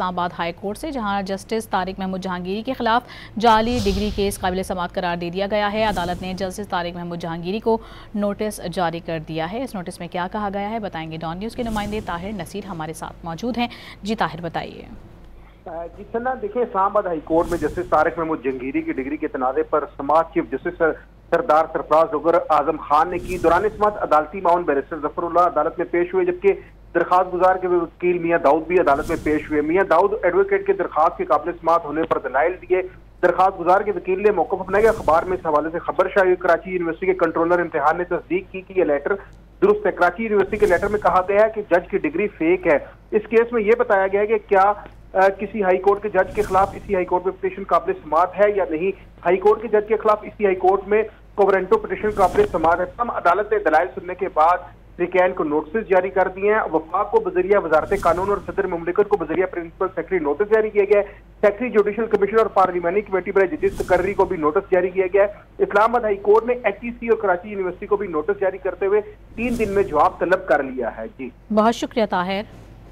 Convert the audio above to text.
Islamabad high court से, जहां justice Tariq Mahmood Jahangiri के खिलाफ जाली डिग्री केस काबिल समाअत करार दे दिया गया है। अदालत ने जस्टिस तारिक महमूद जहांगीरी को नोटिस जारी कर दिया है। इस नोटिस में क्या कहा गया है बताएंगे डॉन न्यूज़ के नुमाइंदे ताहिर नसीर हमारे साथ मौजूद हैं। जी ताहिर बताइए। जी सना, देखिए इस्लामाबाद हाई कोर्ट में जस्टिस तारिक महमूद जहांगीरी की डिग्री के तनाज़े पर समाअत चीफ जस्टिस सरदार सरफराज डॉक्टर आजम खान ने की। दौरान समाअत अदालती माउन बैरिस्टर जफरुल्लाह अदालत में पेश हुए, जबकि दरखास्त गुजार के वकील मियां दाऊद भी अदालत में पेश हुए। मियां दाऊद एडवोकेट के दरखास्त के काबिल समाअत होने पर दलाइल दिए। दरखास्त गुजार के वकील ने मौक़िफ़ अपनाया। अखबार में इस हवाले से खबर शायद कराची यूनिवर्सिटी के कंट्रोलर इम्तिहान ने तस्दीक की कि यह लेटर दुरुस्त है। कराची यूनिवर्सिटी के लेटर में कहा गया है कि जज की डिग्री फेक है। इस केस में यह बताया गया है कि क्या किसी हाई कोर्ट के जज के खिलाफ इसी हाई कोर्ट में पिटीशन काबिल समाअत है या नहीं। हाई कोर्ट के जज के खिलाफ इसी हाई कोर्ट में कोवरेंटो पिटीशन काबिल समाअत है। तमाम अदालत ने दलाइल सुनने के बाद रिकैन को नोटिस जारी कर दिए हैं। वफाक को बजरिया वजारत कानून और सदर मुमलिकत को बजरिया प्रिंसिपल सेक्रेटरी नोटिस जारी किया गया है। सेक्रेटरी जुडिशल कमीशन और पार्लिमानी कमेटी पर जजेस तकर्री को भी नोटिस जारी किया गया है। इस्लामाबाद हाई कोर्ट ने HEC और कराची यूनिवर्सिटी को भी नोटिस जारी करते हुए 3 दिन में जवाब तलब कर लिया है। जी बहुत शुक्रिया ताहिर।